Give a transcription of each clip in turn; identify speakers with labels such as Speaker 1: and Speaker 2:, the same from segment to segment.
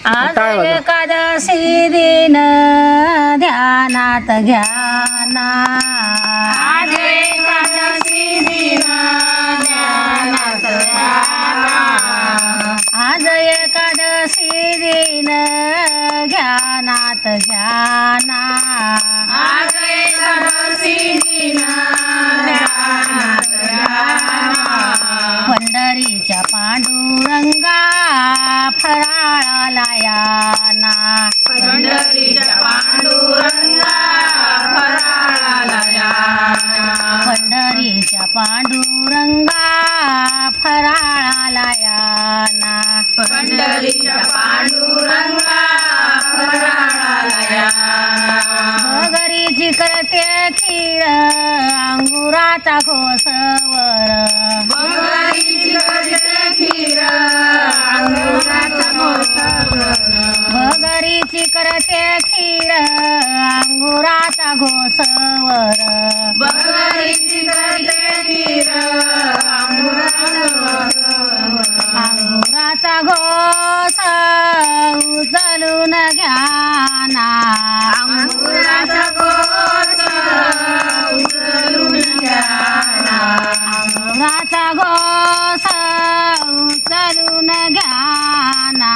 Speaker 1: आज
Speaker 2: टाळ वाजवा.
Speaker 1: एकादशी दिन ध्यानात घ्या ना. आज एकादशी दिन ध्यानात घ्या ना. आज एकादशी दिन ध्यानात घ्या ना. आज एकादशी दिन ध्यानात घ्या ना. पंढरीच्या पांडुरंगा फराळाला या ना.
Speaker 3: पंढरीच्या पांडुरंगा फराळाला या ना.
Speaker 1: पंढरीच्या पांडुरंगा फराळाला या ना.
Speaker 3: पंढरीच्या पांडुरंगा फराळाला या ना.
Speaker 1: भगरीची करते खीर अंगुराचा घोसवर.
Speaker 3: भगरीची करते खीर अंगुराचा घोसवर.
Speaker 1: भगरीची करते खीर अंगुराचा घोसवर.
Speaker 3: भगरीची करते खीर अंगुराचा घोसवर.
Speaker 1: अंगुराचा घोस उचलून घ्या ना.
Speaker 3: अंगुराचा घोस उचलून घ्या ना.
Speaker 1: अंगुराचा घोस उचलून घ्या ना.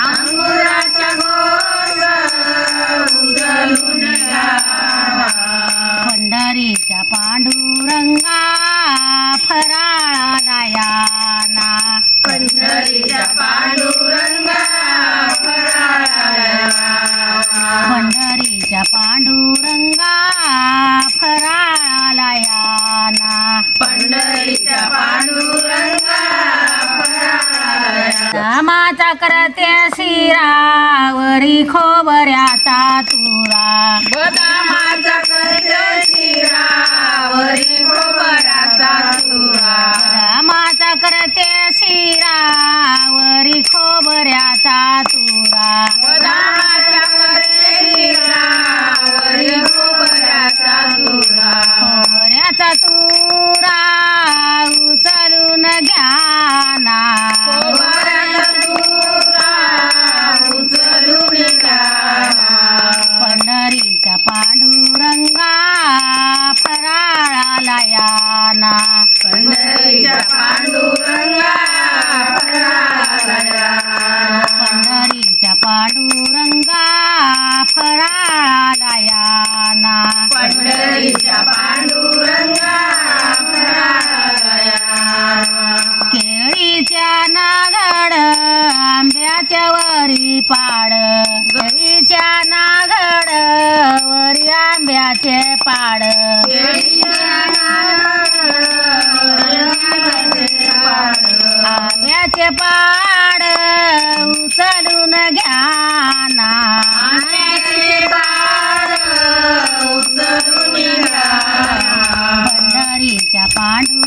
Speaker 3: अंगुराचा घोस उचलून घ्या ना.
Speaker 1: पंढरीच्या पांडुरंगा फराळाला या ना.
Speaker 3: पंढरीच्या पांडुरंगा फराळाला या ना.
Speaker 1: पंढरीच्या पांडुरंगा फराळाला या ना.
Speaker 3: पंढरीच्या पांडुरंगा फराळाला या ना.
Speaker 1: रामाचा करते शिरावरी खोबऱ्याचा तुरा.
Speaker 3: बदामाचा करते शिरावरी खोबराचा तुरा.
Speaker 1: रामाचा करते शिरावरी खोबऱ्याचा तुरा.
Speaker 3: बदामाचा करते शिरावरी खोबराचा तुरा.
Speaker 1: खोबऱ्याचा तुरा उचलून घ्या ना.
Speaker 3: खोबऱ्याचा तुरा उचलून घ्या ना.
Speaker 1: पंढरीच्या पांडुरंगा फराळाला या ना.
Speaker 3: पंढरीच्या पांडुरंगा फराळाला या ना.
Speaker 1: पंढरीच्या पांडुरंगा फराळाला या ना.
Speaker 3: पंढरीच्या पांडुरंगा फराळाला या ना.
Speaker 1: केळीच्या नागड आंब्याच्या वरी पाड. केळीच्या नागड वरी आंब्याचे पाड.
Speaker 3: केळीच्या नारळावरी आंब्याचे पाड.
Speaker 1: आंब्याचे पाड उचलून घ्या ना.
Speaker 3: आंब्याचे पाड उचलून घ्या ना.
Speaker 1: पंढरीच्या पांडुरंगा